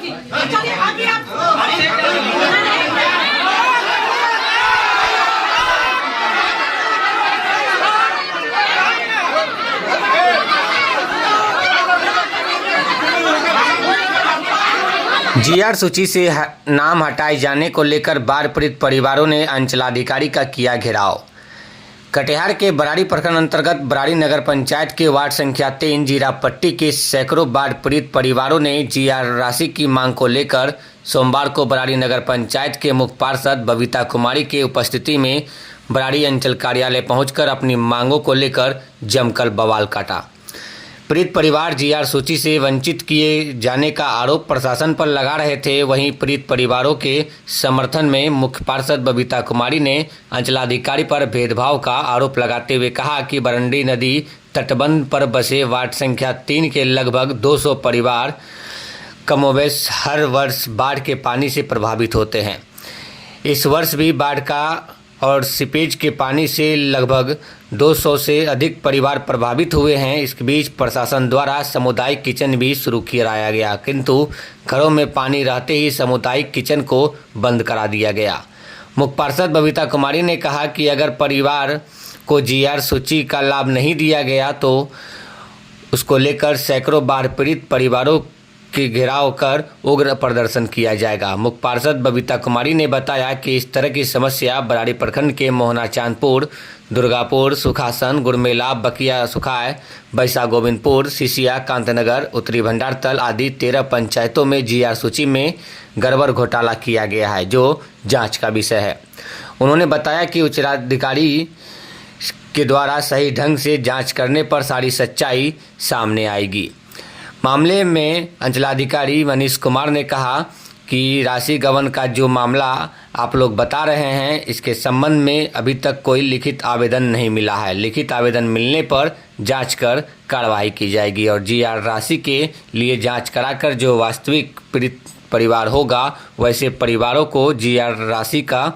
होगी। चलिए आगे जीआर सूची से नाम हटाए जाने को लेकर बाढ़ पीड़ित परिवारों ने अंचलाधिकारी का किया घेराव। कटिहार के बराड़ी प्रखंड अंतर्गत बराड़ी नगर पंचायत के वार्ड संख्या 3 जीरापट्टी के सैकड़ों बाढ़ पीड़ित परिवारों ने जीआर राशि की मांग को लेकर सोमवार को बराड़ी नगर पंचायत के मुख्य पार्षद बबीता कुमारी के उपस्थिति में बराड़ी अंचल कार्यालय पहुंचकर अपनी मांगों को लेकर जमकर बवाल काटा। पीड़ित परिवार जीआर सूची से वंचित किए जाने का आरोप प्रशासन पर लगा रहे थे। वहीं पीड़ित परिवारों के समर्थन में मुख्य पार्षद बबीता कुमारी ने अंचलाधिकारी पर भेदभाव का आरोप लगाते हुए कहा कि बरंडी नदी तटबंध पर बसे वार्ड संख्या 3 के लगभग 200 परिवार कमोबेश हर वर्ष बाढ़ के पानी से प्रभावित होते हैं। इस वर्ष भी बाढ़ का और सीपेज के पानी से लगभग 200 से अधिक परिवार प्रभावित हुए हैं। इस बीच प्रशासन द्वारा सामुदायिक किचन भी शुरू कराया गया, किंतु घरों में पानी रहते ही सामुदायिक किचन को बंद करा दिया गया। मुख्य पार्षद बबीता कुमारी ने कहा कि अगर परिवार को जीआर सूची का लाभ नहीं दिया गया तो उसको लेकर सैकड़ों बाढ़ पीड़ित परिवारों के घेराव कर उग्र प्रदर्शन किया जाएगा। मुख्य पार्षद बबीता कुमारी ने बताया कि इस तरह की समस्या बराड़ी प्रखंड के मोहना चांदपुर, दुर्गापुर, सुखासन, गुरमेला, बकिया सुखाय, बैसा गोविंदपुर, सिसिया, कांतनगर, उत्तरी भंडारतल आदि 13 पंचायतों में जीआर सूची में गड़बड़ घोटाला किया गया है, जो जांच का विषय है। उन्होंने बताया कि उच्चाधिकारी के द्वारा सही ढंग से जाँच करने पर सारी सच्चाई सामने आएगी। मामले में अंचलाधिकारी मनीष कुमार ने कहा कि राशि गबन का जो मामला आप लोग बता रहे हैं, इसके संबंध में अभी तक कोई लिखित आवेदन नहीं मिला है। लिखित आवेदन मिलने पर जांच कर कार्रवाई की जाएगी और जीआर राशि के लिए जांच कराकर जो वास्तविक पीड़ित परिवार होगा वैसे परिवारों को जीआर राशि का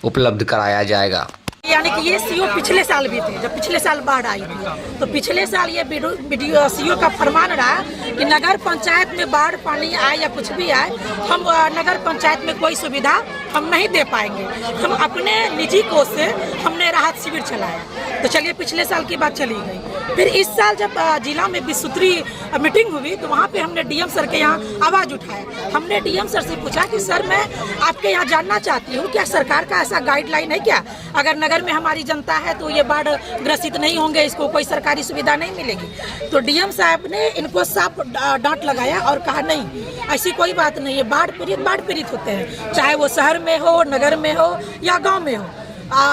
उपलब्ध कराया जाएगा। यानी कि ये सीओ पिछले साल भी थे, जब पिछले साल बाढ़ आई थी तो पिछले साल ये वीडियो सीओ का फरमान रहा कि नगर पंचायत में बाढ़ पानी आए या कुछ भी आए, हम नगर पंचायत में कोई सुविधा हम नहीं दे पाएंगे। हम अपने निजी कोष से हमने राहत शिविर चलाया। तो चलिए पिछले साल की बात चली गई। फिर इस साल जब जिला में विस्तृत मीटिंग हुई तो वहाँ पे हमने डीएम सर के यहाँ आवाज़ उठाया। हमने डीएम सर से पूछा कि सर मैं आपके यहाँ जानना चाहती हूँ, क्या सरकार का ऐसा गाइडलाइन है क्या, अगर नगर में हमारी जनता है तो ये बाढ़ ग्रसित नहीं होंगे, इसको कोई सरकारी सुविधा नहीं मिलेगी। तो डीएम साहब ने इनको साफ डांट लगाया और कहा नहीं, ऐसी कोई बात नहीं है। बाढ़ पीड़ित होते हैं, चाहे वो शहर में हो, नगर में हो या गाँव में हो।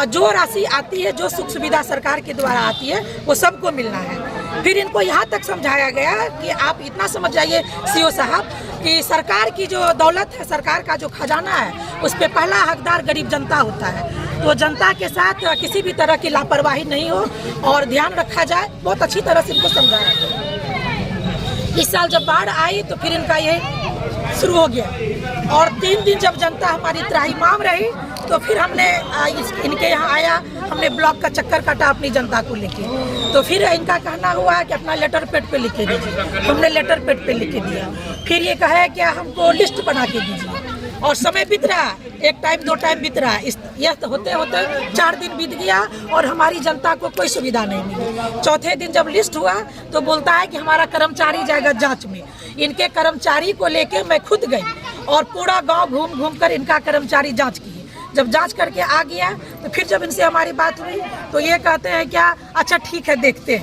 जो राशि आती है, जो सुख सुविधा सरकार के द्वारा आती है, वो सबको मिलना है। फिर इनको यहाँ तक समझाया गया कि आप इतना समझ जाइए सीओ साहब कि सरकार की जो दौलत है, सरकार का जो खजाना है, उस पर पहला हकदार गरीब जनता होता है। तो जनता के साथ किसी भी तरह की लापरवाही नहीं हो और ध्यान रखा जाए। बहुत अच्छी तरह से इनको समझाया गया। इस साल जब बाढ़ आई तो फिर इनका ये शुरू हो गया और 3 दिन जब जनता हमारी त्राहिमाम रही तो फिर हमने इनके यहाँ आया, हमने ब्लॉक का चक्कर काटा अपनी जनता को लेके। तो फिर इनका कहना हुआ कि अपना लेटर पैड पे लिख के दीजिए। हमने लेटर पैड पे लिख के दिया। फिर ये कहे कि हमको लिस्ट बना के दीजिए और समय बीत रहा, 1 टाइम 2 टाइम बीत रहा। यह तो होते होते 4 दिन बीत गया और हमारी जनता को कोई सुविधा नहीं मिली। चौथे दिन जब लिस्ट हुआ तो बोलता है कि हमारा कर्मचारी जाएगा जांच में। इनके कर्मचारी को लेके मैं खुद गई और पूरा गांव घूम घूम कर इनका कर्मचारी जांच किए। जब जांच करके आ गया तो फिर जब इनसे हमारी बात हुई तो ये कहते हैं क्या, अच्छा ठीक है देखते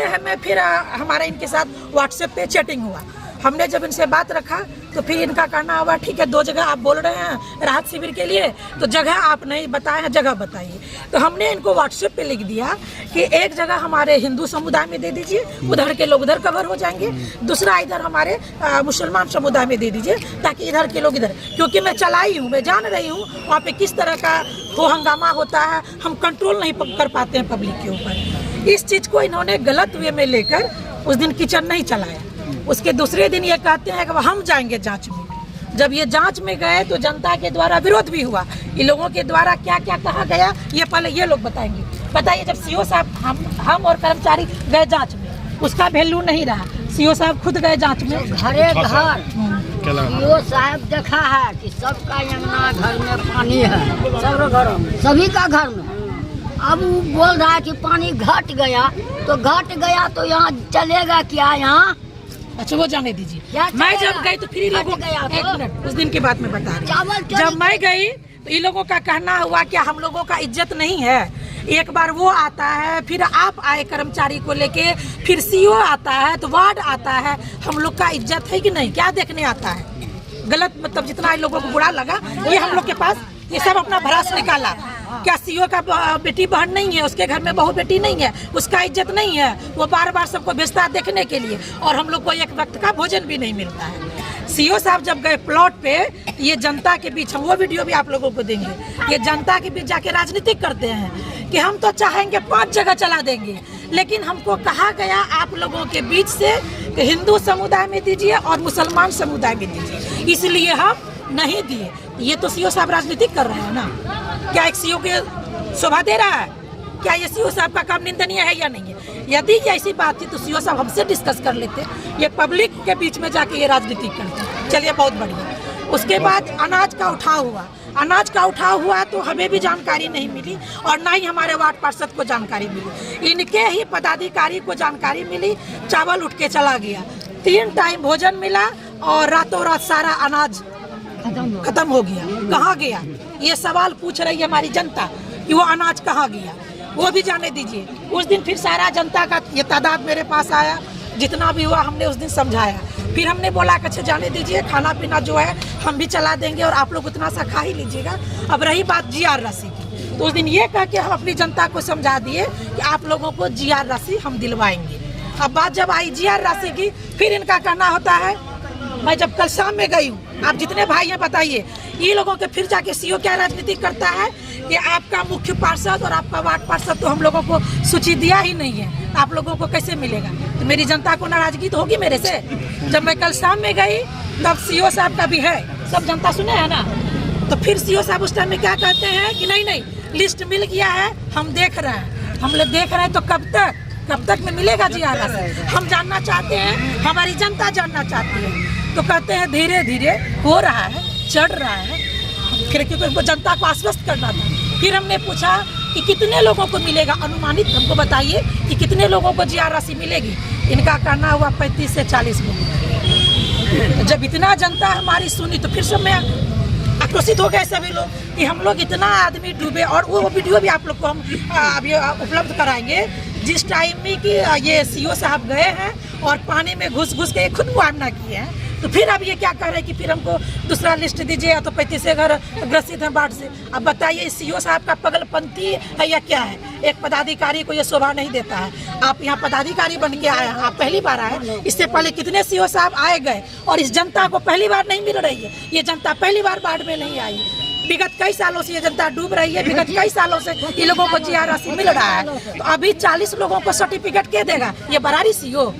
हैं। मैं फिर हमारा इनके साथ व्हाट्सएप पे चैटिंग हुआ। हमने जब इनसे बात रखा तो फिर इनका कहना हुआ ठीक है 2 जगह आप बोल रहे हैं राहत शिविर के लिए, तो जगह आप नहीं बताए हैं, जगह बताइए। तो हमने इनको व्हाट्सएप पे लिख दिया कि एक जगह हमारे हिंदू समुदाय में दे दीजिए, उधर के लोग उधर कवर हो जाएंगे। दूसरा इधर हमारे मुसलमान समुदाय में दे दीजिए ताकि इधर के लोग इधर, क्योंकि मैं चलाई हूँ, मैं जान रही हूँ वहाँ पे किस तरह का हो हंगामा होता है। हम कंट्रोल नहीं कर पाते हैं पब्लिक के ऊपर। इस चीज़ को इन्होंने गलत वे में लेकर उस दिन किचन नहीं चलाया। उसके दूसरे दिन ये कहते हैं कि हम जाएंगे जांच में। जब ये जांच में गए तो जनता के द्वारा विरोध भी हुआ। इन लोगों के द्वारा क्या क्या कहा गया ये पहले ये लोग बताएंगे। बताइए, जब सीओ साहब हम और कर्मचारी गए जांच में, उसका वैल्यू नहीं रहा। सीओ साहब खुद गए जांच में, क्या लगा? सीओ साहब देखा है कि सबका अंगना घर में पानी है, सब घरों में, सभी का घर में। अब वो बोल रहा है कि पानी घट गया तो यहाँ चलेगा क्या यहाँ? अच्छा वो जाने दीजिए। क्या मैं चलेगा? जब गई तो फिर ये लोगों गया तो? एक मिनट, उस दिन की बात मैं बता रही चावल हूँ। चोरी जब मैं गई तो ये लोगों का कहना हुआ कि हम लोगों का इज्जत नहीं है। एक बार वो आता है, फिर आप आए कर्मचारी को लेके, फिर सीओ आता है, तो वार्ड आता है। हम लोग का इज्जत है कि नहीं, क्या देखने आता है? गलत मतलब जितना इन लोगों को बुरा लगा, ये हम लोग के पास ये सब अपना भरास निकाला। क्या सीओ का बेटी बहन नहीं है, उसके घर में बहू बेटी नहीं है, उसका इज्जत नहीं है? वो बार बार सबको भेजता है देखने के लिए, और हम लोग को एक वक्त का भोजन भी नहीं मिलता है। सीओ साहब जब गए प्लॉट पे, ये जनता के बीच, हम वो वीडियो भी आप लोगों को देंगे, ये जनता के बीच जाके राजनीति करते हैं कि हम तो चाहेंगे 5 जगह चला देंगे, लेकिन हमको कहा गया आप लोगों के बीच से कि हिंदू समुदाय में दीजिए और मुसलमान समुदाय में दीजिए, इसलिए हम नहीं दिए। ये तो सीओ साहब राजनीति कर रहे हैं ना? क्या एक सीओ के शोभा दे रहा है? क्या ये सीओ साहब का काम निंदनीय है या नहीं है? यदि ऐसी बात थी तो सीओ साहब हमसे डिस्कस कर लेते। ये पब्लिक के बीच में जाके ये राजनीति करते। चलिए बहुत बढ़िया। उसके बाद अनाज का उठाव हुआ तो हमें भी जानकारी नहीं मिली, और ना ही हमारे वार्ड पार्षद को जानकारी मिली। इनके ही पदाधिकारी को जानकारी मिली, चावल उठ के चला गया। 3 टाइम भोजन मिला और रातों रात सारा अनाज खत्म हो गया। कहाँ गया? ये सवाल पूछ रही है हमारी जनता कि वो अनाज कहाँ गया, वो भी जाने दीजिए। उस दिन फिर सारा जनता का ये तादाद मेरे पास आया, जितना भी हुआ हमने उस दिन समझाया। फिर हमने बोला कि अच्छा जाने दीजिए, खाना पीना जो है हम भी चला देंगे और आप लोग उतना सा खा ही लीजिएगा। अब रही बात जीआर राशि की, तो उस दिन ये कह के हम अपनी जनता को समझा दिए कि आप लोगों को जीआर राशि हम दिलवाएंगे। अब बात जब आई जीआर राशि की, फिर इनका कहना होता है, मैं जब कल शाम में गई हूँ, आप जितने भाई हैं बताइए, ये लोगों के फिर जाके सीओ क्या राजनीति करता है कि आपका मुख्य पार्षद और आपका वार्ड पार्षद तो हम लोगों को सूची दिया ही नहीं है, आप लोगों को कैसे मिलेगा? तो मेरी जनता को नाराजगी तो होगी मेरे से। जब मैं कल शाम में गई तब सीओ साहब का भी है, सब जनता सुने है ना। तो फिर सीओ साहब उस टाइम में क्या कहते हैं कि नहीं लिस्ट मिल गया है, हम देख रहे हैं। हम लोग देख रहे हैं तो कब तक में मिलेगा जीआर राशि? हम जानना चाहते हैं, हमारी जनता जानना चाहती है। तो कहते हैं धीरे धीरे हो रहा है, चढ़ रहा है। फिर क्योंकि उनको जनता को आश्वस्त करना था। फिर हमने पूछा कि कितने लोगों को मिलेगा, अनुमानित हमको बताइए कि कितने लोगों को जीआर राशि मिलेगी। इनका कहना हुआ 35 से 40 लोग। जब इतना जनता हमारी सुनी तो फिर सब में आक्रोशित हो गए सभी लोग कि हम लोग इतना आदमी डूबे। और वो वीडियो भी आप लोग को हम अभी उपलब्ध कराएंगे, जिस टाइम में कि ये सीओ साहब गए हैं और पानी में घुस के खुद मुआयना किए हैं। तो फिर अब ये क्या कह रहे हैं कि फिर हमको दूसरा लिस्ट दीजिए, तो 35 घर ग्रसित हैं बाढ़ से। अब बताइए सीओ साहब का पगलपंती है या क्या है? एक पदाधिकारी को ये शोभा नहीं देता है। आप यहाँ पदाधिकारी बन के आए हैं, आप पहली बार आए। इससे पहले कितने सीओ साहब आए गए, और इस जनता को पहली बार नहीं मिल रही है। ये जनता पहली बार बाढ़ में नहीं आई। विगत कई सालों से ये जनता डूब रही है, विगत कई सालों से ये लोगों को जीआर राशि मिल रहा है। तो अभी 40 लोगों को सर्टिफिकेट के देगा ये बरारी सीओ?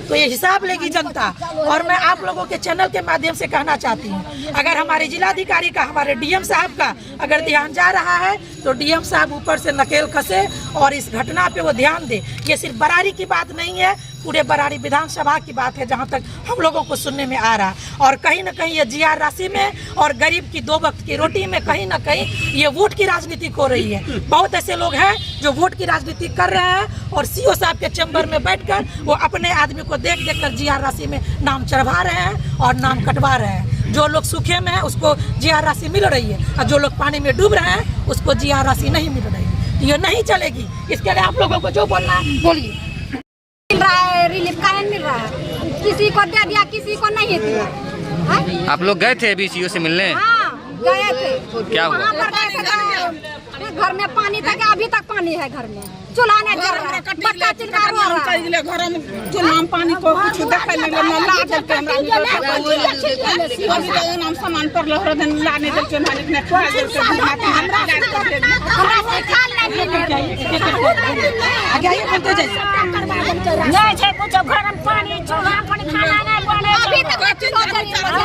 तो ये हिसाब लेगी जनता। और मैं आप लोगों के चैनल के माध्यम से कहना चाहती हूँ, अगर हमारे जिलाधिकारी का, हमारे डीएम साहब का अगर ध्यान जा रहा है तो डीएम साहब ऊपर से नकेल कसे और इस घटना पे वो ध्यान दे। ये सिर्फ बरारी की बात नहीं है, पूरे बरारी विधानसभा की बात है, जहाँ तक हम लोगों को सुनने में आ रहा है। और कहीं ना कहीं ये जीआर राशि में और गरीब की 2 वक्त की रोटी में कहीं ना कहीं ये वोट की राजनीति हो रही है। बहुत ऐसे लोग हैं जो वोट की राजनीति कर रहे हैं और सीओ साहब के चैम्बर में बैठकर वो अपने आदमी को देख कर जीआर राशि में नाम चढ़वा रहे हैं और नाम कटवा रहे हैं। जो लोग सूखे में है उसको जीआर राशि मिल रही है, और जो लोग पानी में डूब रहे हैं उसको जीआर राशि नहीं मिल रही है। ये नहीं चलेगी। इसके लिए आप लोगों को जो बोलना है बोलिए। मिल रहा है, रिलीफ का मिल रहा है, किसी को दे दिया, किसी को नहीं दिया। आप लोग गए थे अभी सीओ से मिलने? हाँ गए थे। क्या हुआ? वहाँ पर गए थे, घर में पानी तक, अभी तक पानी है घर में, चूल्हा नहीं जल रहा है, बच्चा चिल्ला रहा है। घर में चूल्हा में पानी को कुछ देखा नहीं, ला देते हमरा नाम सामान पर लहर दिन लाने देते मालिक ने खा देते हमरा से खा ले आगे बोलते जाइए। नहीं है कुछ घर में पानी, चूल्हा पानी खाना नहीं बने, अभी तक खाना नहीं बने।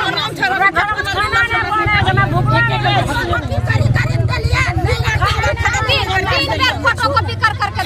मैं भूख फोटो कॉपी कर करके